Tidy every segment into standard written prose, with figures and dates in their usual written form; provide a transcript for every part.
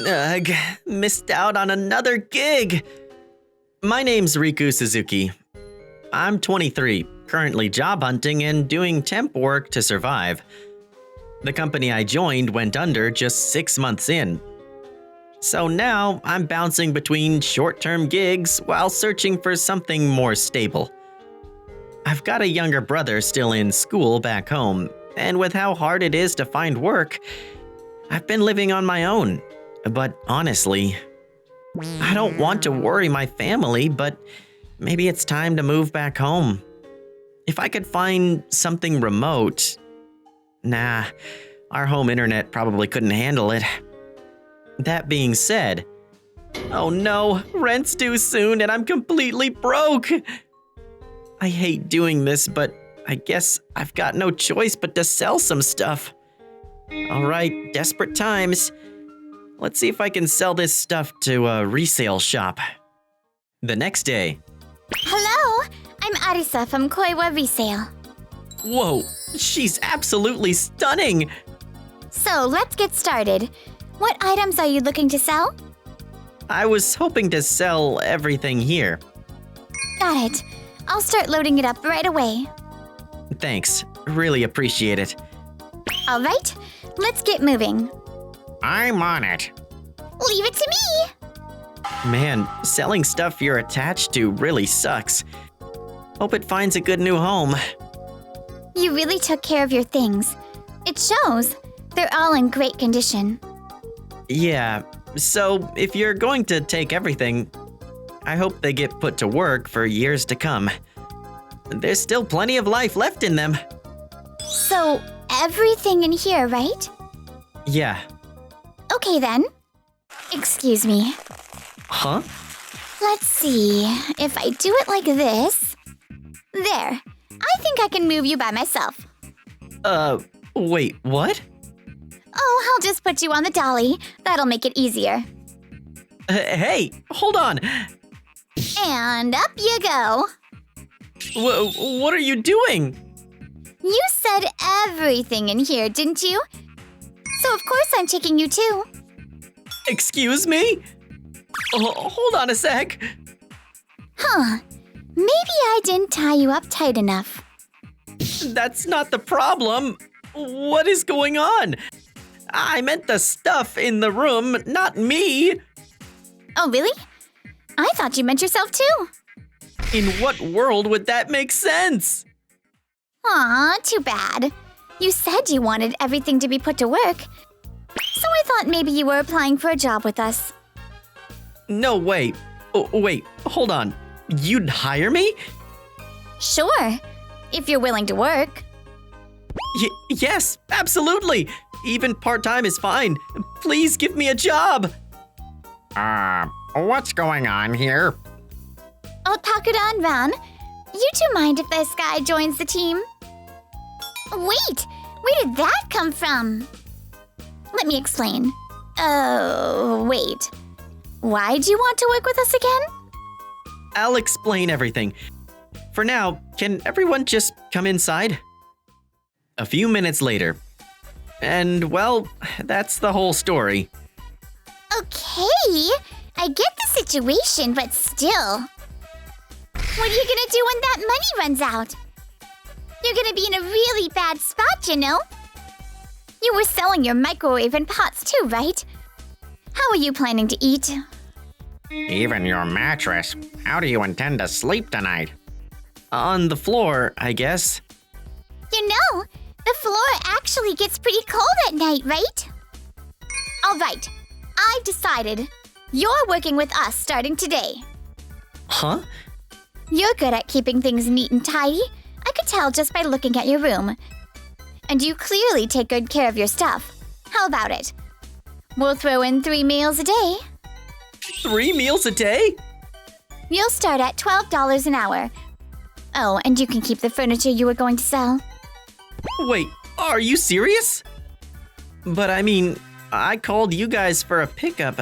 Ugh, missed out on another gig. My name's Riku Suzuki. I'm 23, currently job hunting and doing temp work to survive. The company I joined went under just 6 months in. So now I'm bouncing between short-term gigs while searching for something more stable. I've got a younger brother still in school back home, and with how hard it is to find work, I've been living on my own. But honestly, I don't want to worry my family, but maybe it's time to move back home. If I could find something remote. Nah, our home internet probably couldn't handle it. That being said, oh no, rent's due soon and I'm completely broke. I hate doing this, but I guess I've got no choice but to sell some stuff. Alright, desperate times. Let's see if I can sell this stuff to a resale shop. The next day. Hello, I'm Arisa from Koi Resale. Whoa, she's absolutely stunning! So let's get started. What items are you looking to sell? I was hoping to sell everything here. Got it. I'll start loading it up right away. Thanks, really appreciate it. All right, let's get moving. I'm on it. Leave it to me! Man, selling stuff you're attached to really sucks. Hope it finds a good new home. You really took care of your things. It shows. They're all in great condition. Yeah, so if you're going to take everything, I hope they get put to work for years to come. There's still plenty of life left in them. So, everything in here, right? Yeah. Okay then. Excuse me. Huh? Let's see. If I do it like this. There. I think I can move you by myself. Wait, what? Oh, I'll just put you on the dolly. That'll make it easier. Hey, hold on. And up you go. What are you doing? You said everything in here, didn't you? So of course I'm taking you too. Excuse me? Hold on a sec. Huh. Maybe I didn't tie you up tight enough. That's not the problem. What is going on? I meant the stuff in the room, not me. Oh, really? I thought you meant yourself too. In what world would that make sense? Aw, too bad. You said you wanted everything to be put to work. So I thought maybe you were applying for a job with us. No way. Wait, hold on. You'd hire me? Sure, if you're willing to work. Yes, absolutely. Even part-time is fine. Please give me a job. What's going on here? Oh, Takuda and Ran, you two mind if this guy joins the team? Wait, where did that come from? Let me explain. Oh, wait. Why'd you want to work with us again? I'll explain everything. For now, can everyone just come inside? A few minutes later. And, well, that's the whole story. Okay, I get the situation, but still. What are you gonna do when that money runs out? You're gonna be in a really bad spot, you know? You were selling your microwave and pots too, right? How are you planning to eat? Even your mattress. How do you intend to sleep tonight? On the floor, I guess. You know, the floor actually gets pretty cold at night, right? All right, I've decided. You're working with us starting today. Huh? You're good at keeping things neat and tidy. I could tell just by looking at your room. And you clearly take good care of your stuff. How about it? We'll throw in 3 meals a day. 3 meals a day? You'll start at $12 an hour. Oh, and you can keep the furniture you were going to sell. Wait, are you serious? But I mean, I called you guys for a pickup.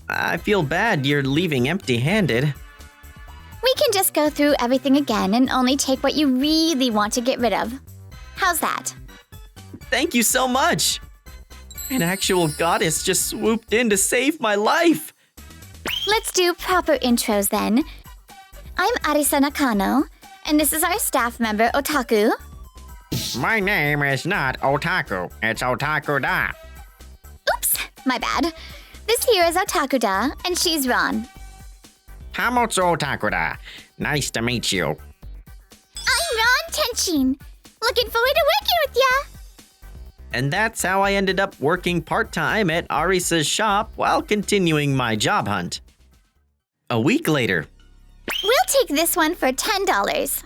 I feel bad you're leaving empty-handed. We can just go through everything again and only take what you really want to get rid of. How's that? Thank you so much. An actual goddess just swooped in to save my life. Let's do proper intros then. I'm Arisa Nakano, and this is our staff member, Otaku. My name is not Otaku, it's Otaku-da. Oops, my bad. This here is Otaku-da, and she's Ron. Hamotsu Otaku-da. Nice to meet you. I'm Ron Tenchin. Looking forward to working with ya. And that's how I ended up working part-time at Arisa's shop while continuing my job hunt. A week later. We'll take this one for $10.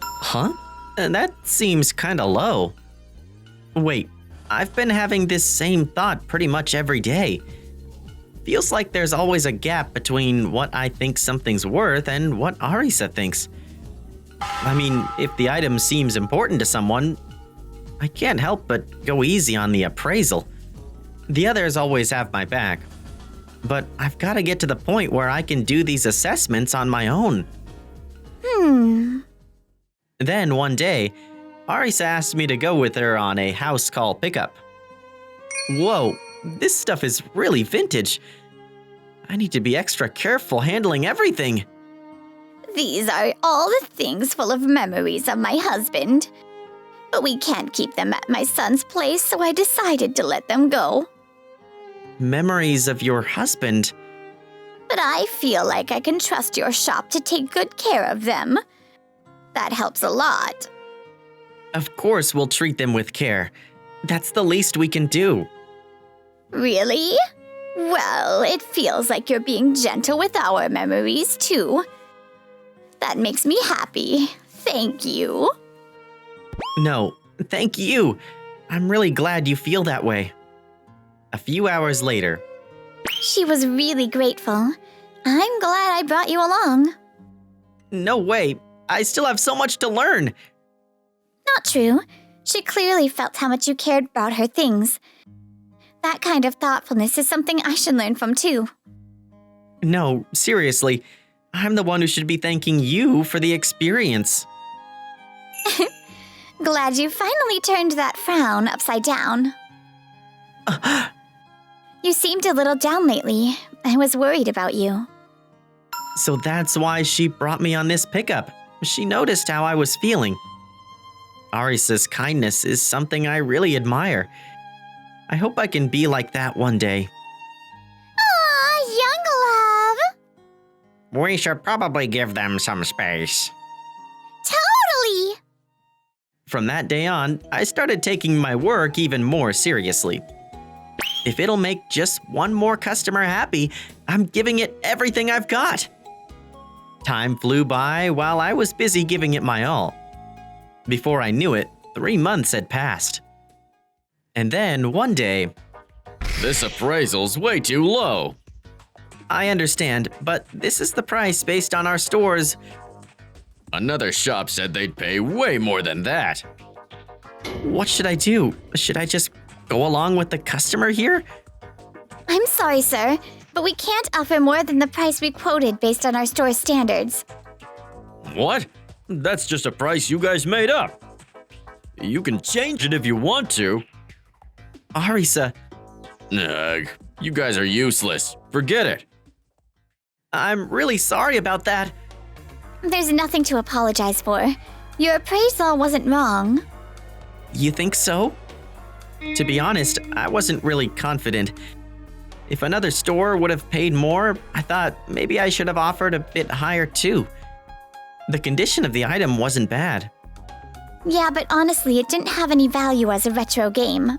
Huh? That seems kinda low. Wait, I've been having this same thought pretty much every day. Feels like there's always a gap between what I think something's worth and what Arisa thinks. I mean, if the item seems important to someone, I can't help but go easy on the appraisal. The others always have my back. But I've got to get to the point where I can do these assessments on my own. Then one day, Arisa asked me to go with her on a house call pickup. Whoa, this stuff is really vintage. I need to be extra careful handling everything. These are all the things full of memories of my husband. But we can't keep them at my son's place, so I decided to let them go. Memories of your husband? But I feel like I can trust your shop to take good care of them. That helps a lot. Of course we'll treat them with care. That's the least we can do. Really? Well, it feels like you're being gentle with our memories, too. That makes me happy. Thank you. No, thank you. I'm really glad you feel that way. A few hours later. She was really grateful. I'm glad I brought you along. No way. I still have so much to learn. Not true. She clearly felt how much you cared about her things. That kind of thoughtfulness is something I should learn from too. No, seriously. I'm the one who should be thanking you for the experience. Glad you finally turned that frown upside down. You seemed a little down lately. I was worried about you. So that's why she brought me on this pickup. She noticed how I was feeling. Arisa's kindness is something I really admire. I hope I can be like that one day. Aw, young love. We should probably give them some space. Totally. From that day on, I started taking my work even more seriously. If it'll make just one more customer happy, I'm giving it everything I've got. Time flew by while I was busy giving it my all. Before I knew it, 3 months had passed. And then one day, This appraisal's way too low. I understand, but this is the price based on our stores. Another shop said they'd pay way more than that. What should I do? Should I just go along with the customer here? I'm sorry, sir, but we can't offer more than the price we quoted based on our store standards. What? That's just a price you guys made up. You can change it if you want to. Arisa, Ugh, you guys are useless. Forget it. I'm really sorry about that. There's nothing to apologize for. Your appraisal wasn't wrong. You think so? To be honest, I wasn't really confident. If another store would have paid more, I thought maybe I should have offered a bit higher too. The condition of the item wasn't bad. Yeah, but honestly, it didn't have any value as a retro game.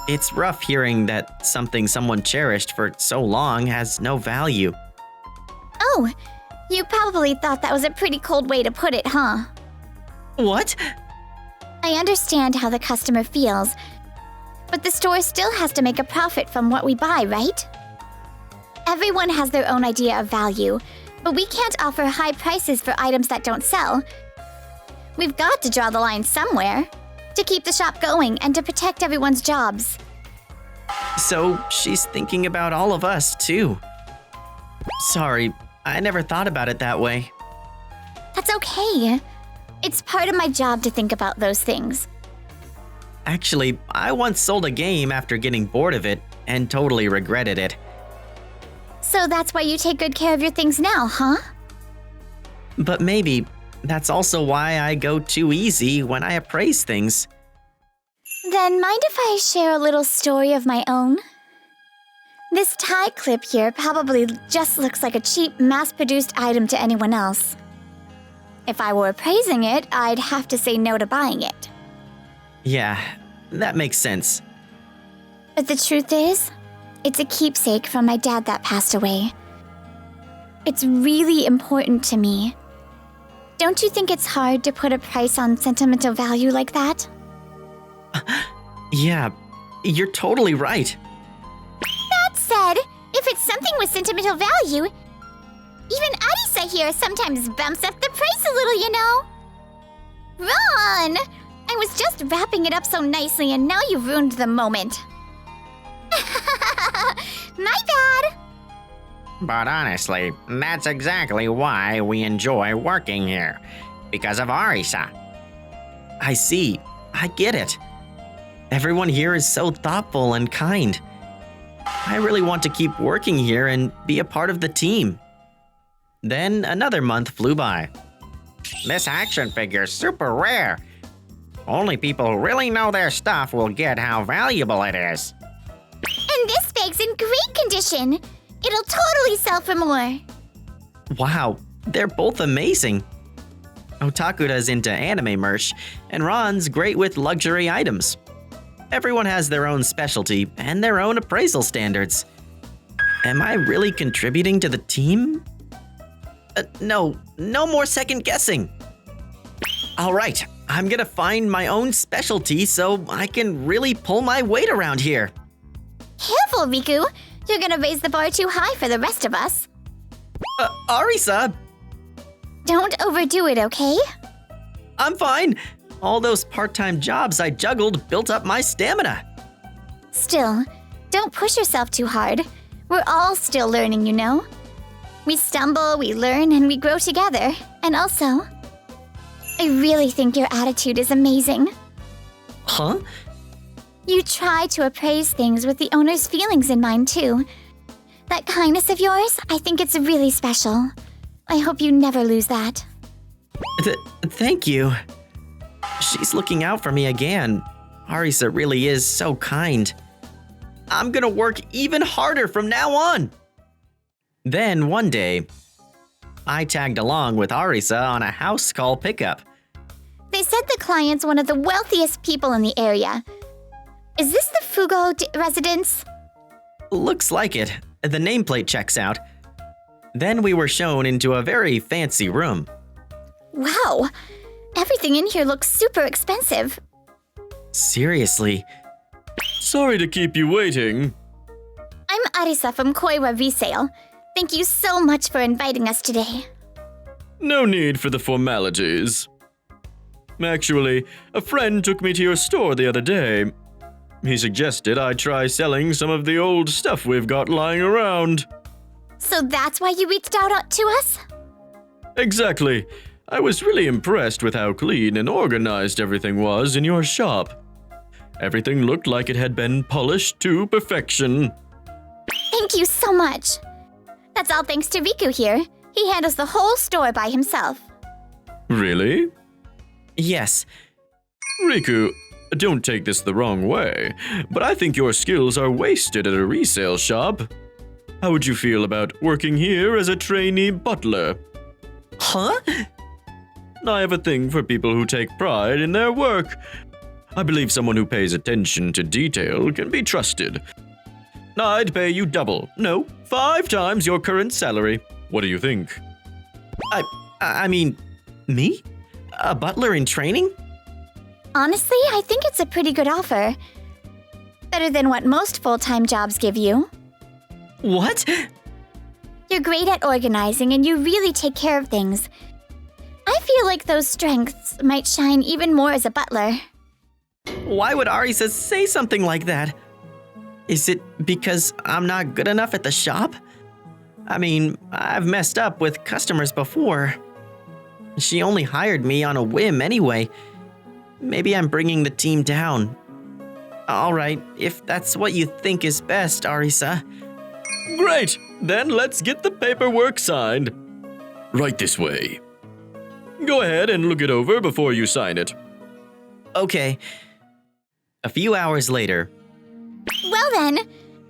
It's rough hearing that something someone cherished for so long has no value. Oh, you probably thought that was a pretty cold way to put it, huh? What? I understand how the customer feels, but the store still has to make a profit from what we buy, right? Everyone has their own idea of value, but we can't offer high prices for items that don't sell. We've got to draw the line somewhere, to keep the shop going and to protect everyone's jobs. So she's thinking about all of us too. Sorry, I never thought about it that way. That's okay. It's part of my job to think about those things. Actually, I once sold a game after getting bored of it and totally regretted it. So that's why you take good care of your things now, huh? But maybe that's also why I go too easy when I appraise things. Then mind if I share a little story of my own? This tie clip here probably just looks like a cheap, mass-produced item to anyone else. If I were appraising it, I'd have to say no to buying it. Yeah, that makes sense. But the truth is, it's a keepsake from my dad that passed away. It's really important to me. Don't you think it's hard to put a price on sentimental value like that? Yeah, you're totally right. That said, if it's something with sentimental value, even Arisa here sometimes bumps up the price a little, you know? Ron! I was just wrapping it up so nicely and now you ruined the moment. My bad! But honestly, that's exactly why we enjoy working here. Because of Arisa. I see. I get it. Everyone here is so thoughtful and kind. I really want to keep working here and be a part of the team. Then another month flew by. This action figure's super rare. Only people who really know their stuff will get how valuable it is. And this bag's in great condition. It'll totally sell for more. Wow, they're both amazing. Otakura's into anime merch, and Ron's great with luxury items. Everyone has their own specialty and their own appraisal standards. Am I really contributing to the team? No more second guessing. All right, I'm gonna find my own specialty so I can really pull my weight around here. Careful, Riku. You're gonna raise the bar too high for the rest of us. Arisa, Don't overdo it, okay? I'm fine. All those part-time jobs I juggled built up my stamina. Still, don't push yourself too hard. We're all still learning, you know? We stumble, we learn, and we grow together. And also, I really think your attitude is amazing. Huh? You try to appraise things with the owner's feelings in mind, too. That kindness of yours, I think it's really special. I hope you never lose that. Thank you. She's looking out for me again. Arisa really is so kind. I'm gonna work even harder from now on. Then one day, I tagged along with Arisa on a house call pickup. They said the client's one of the wealthiest people in the area. Is this the Fugo residence? Looks like it. The nameplate checks out. Then we were shown into a very fancy room. Wow, everything in here looks super expensive. Seriously, Sorry to keep you waiting. I'm Arisa from Koi Resale. Thank you so much for inviting us today. No need for the formalities. Actually, a friend took me to your store the other day. He suggested I try selling some of the old stuff we've got lying around. So that's why you reached out to us? Exactly. I was really impressed with how clean and organized everything was in your shop. Everything looked like it had been polished to perfection. Thank you so much. That's all thanks to Riku here. He handles the whole store by himself. Really? yes. Riku, don't take this the wrong way, but I think your skills are wasted at a resale shop. How would you feel about working here as a trainee butler? Huh? I have a thing for people who take pride in their work. I believe someone who pays attention to detail can be trusted. I'd pay you double, no, 5 times your current salary. What do you think? I mean, me? A butler in training? Honestly, I think it's a pretty good offer. Better than what most full-time jobs give you. What? You're great at organizing and you really take care of things. I feel like those strengths might shine even more as a butler. Why would Arisa say something like that? Is it because I'm not good enough at the shop? I mean, I've messed up with customers before. She only hired me on a whim anyway. Maybe I'm bringing the team down. All right, if that's what you think is best, Arisa. Great! Then let's get the paperwork signed. Right this way. Go ahead and look it over before you sign it. Okay. A few hours later. Well then,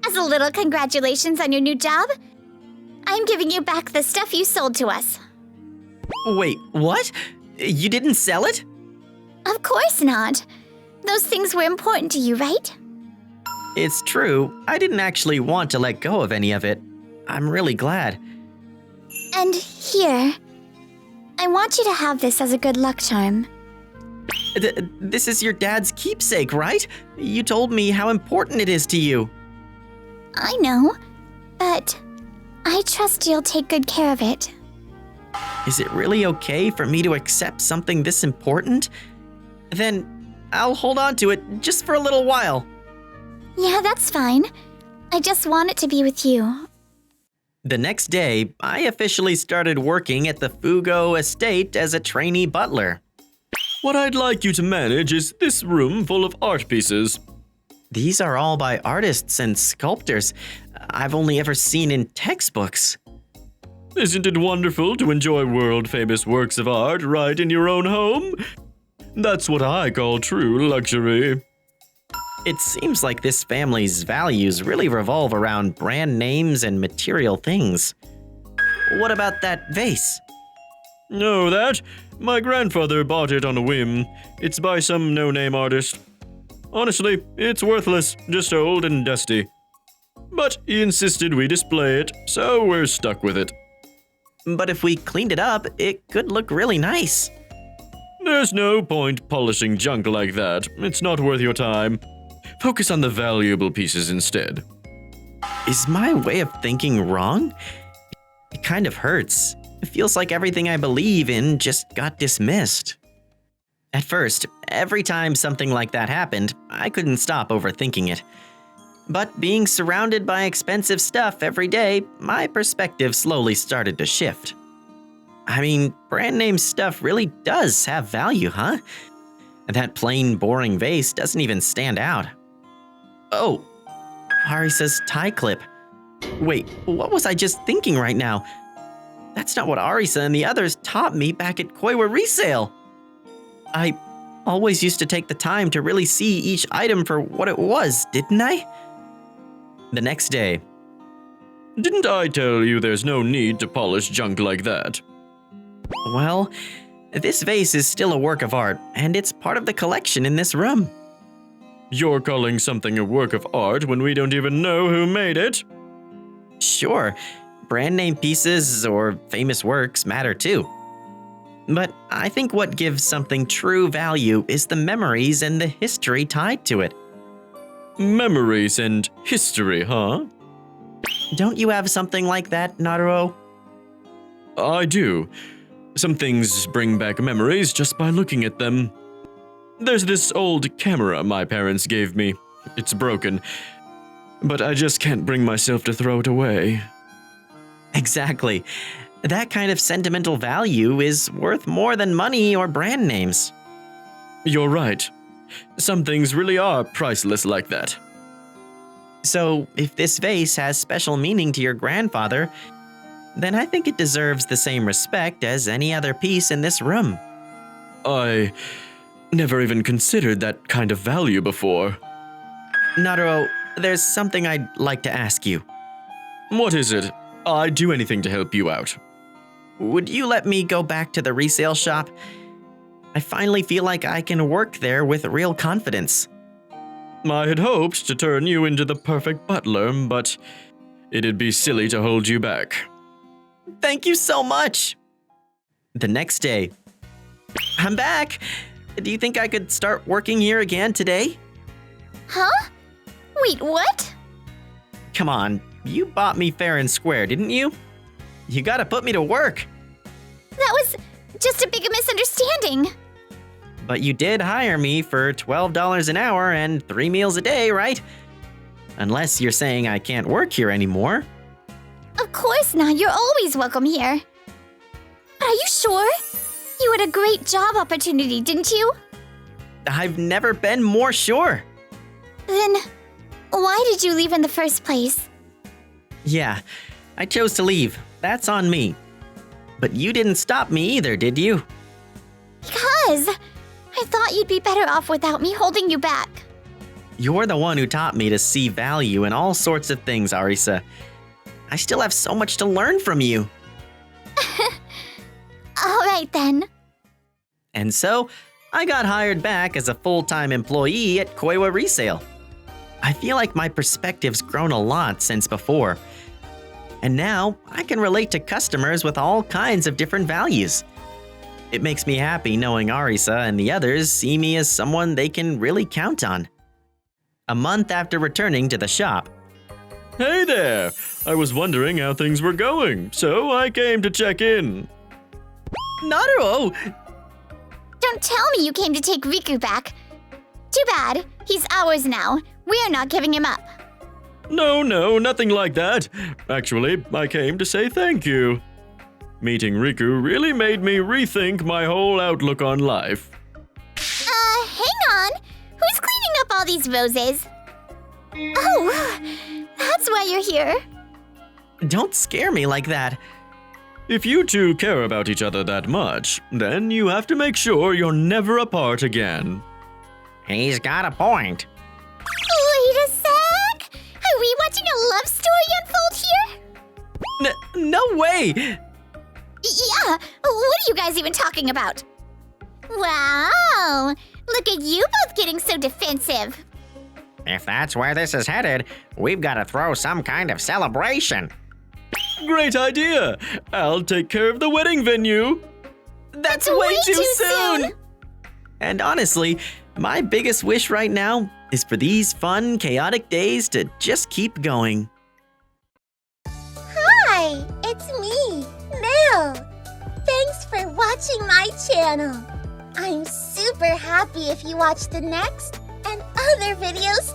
as a little congratulations on your new job, I'm giving you back the stuff you sold to us. Wait, what? You didn't sell it? Of course not. Those things were important to you, right? It's true. I didn't actually want to let go of any of it. I'm really glad. And here, I want you to have this as a good luck charm. This is your dad's keepsake, right? You told me how important it is to you. I know, but I trust you'll take good care of it. Is it really okay for me to accept something this important? Then I'll hold on to it just for a little while. Yeah, that's fine. I just want it to be with you. The next day, I officially started working at the Fugo estate as a trainee butler. What I'd like you to manage is this room full of art pieces. These are all by artists and sculptors I've only ever seen in textbooks. Isn't it wonderful to enjoy world-famous works of art right in your own home? That's what I call true luxury. It seems like this family's values really revolve around brand names and material things. What about that vase? No, that? My grandfather bought it on a whim. It's by some no-name artist. Honestly, it's worthless, just old and dusty. But he insisted we display it, so we're stuck with it. But if we cleaned it up, it could look really nice. There's no point polishing junk like that. It's not worth your time. Focus on the valuable pieces instead. Is my way of thinking wrong? It kind of hurts. It feels like everything I believe in just got dismissed. At first, every time something like that happened, I couldn't stop overthinking it. But being surrounded by expensive stuff every day, my perspective slowly started to shift. I mean, brand name stuff really does have value, huh? That plain, boring vase doesn't even stand out. Oh, Arisa's tie clip. Wait, what was I just thinking right now? That's not what Arisa and the others taught me back at Koi Resale. I always used to take the time to really see each item for what it was, didn't I? The next day. Didn't I tell you there's no need to polish junk like that? Well, this vase is still a work of art, and it's part of the collection in this room. You're calling something a work of art when we don't even know who made it? Sure, brand name pieces or famous works matter too. But I think what gives something true value is the memories and the history tied to it. Memories and history, huh? Don't you have something like that, Naruto? I do. Some things bring back memories just by looking at them. There's this old camera my parents gave me. It's broken, but I just can't bring myself to throw it away. Exactly. That kind of sentimental value is worth more than money or brand names. You're right. Some things really are priceless like that. So, if this vase has special meaning to your grandfather, then I think it deserves the same respect as any other piece in this room. I never even considered that kind of value before. Naruto, there's something I'd like to ask you. What is it? I'd do anything to help you out. Would you let me go back to the resale shop? I finally feel like I can work there with real confidence. I had hoped to turn you into the perfect butler, but it'd be silly to hold you back. Thank you so much! The next day. I'm back! Do you think I could start working here again today? Huh? Wait, what? Come on, you bought me fair and square, didn't you? You gotta put me to work. That was just a big misunderstanding. But you did hire me for $12 an hour and 3 meals a day, right? Unless you're saying I can't work here anymore. Of course not. You're always welcome here. Are you sure? You had a great job opportunity, didn't you? I've never been more sure. Then, why did you leave in the first place? Yeah, I chose to leave. That's on me. But you didn't stop me either, did you? Because I thought you'd be better off without me holding you back. You're the one who taught me to see value in all sorts of things, Arisa. I still have so much to learn from you. All right then. And so, I got hired back as a full-time employee at Koi Resale. I feel like my perspective's grown a lot since before. And now, I can relate to customers with all kinds of different values. It makes me happy knowing Arisa and the others see me as someone they can really count on. A month after returning to the shop, Hey there! I was wondering how things were going, so I came to check in. Naruto! Don't tell me you came to take Riku back. Too bad. He's ours now. We're not giving him up. No, nothing like that. Actually, I came to say thank you. Meeting Riku really made me rethink my whole outlook on life. Hang on. Who's cleaning up all these roses? Oh, that's why you're here. Don't scare me like that. If you two care about each other that much, then you have to make sure you're never apart again. He's got a point. Wait a sec. Are we watching a love story unfold here? No way! Yeah, what are you guys even talking about? Wow, look at you both getting so defensive. If that's where this is headed, we've got to throw some kind of celebration. Great idea! I'll take care of the wedding venue. That's way too soon! And honestly, my biggest wish right now is for these fun, chaotic days to just keep going. Hi, it's me, Mel. Thanks for watching my channel. I'm super happy if you watch the next and other videos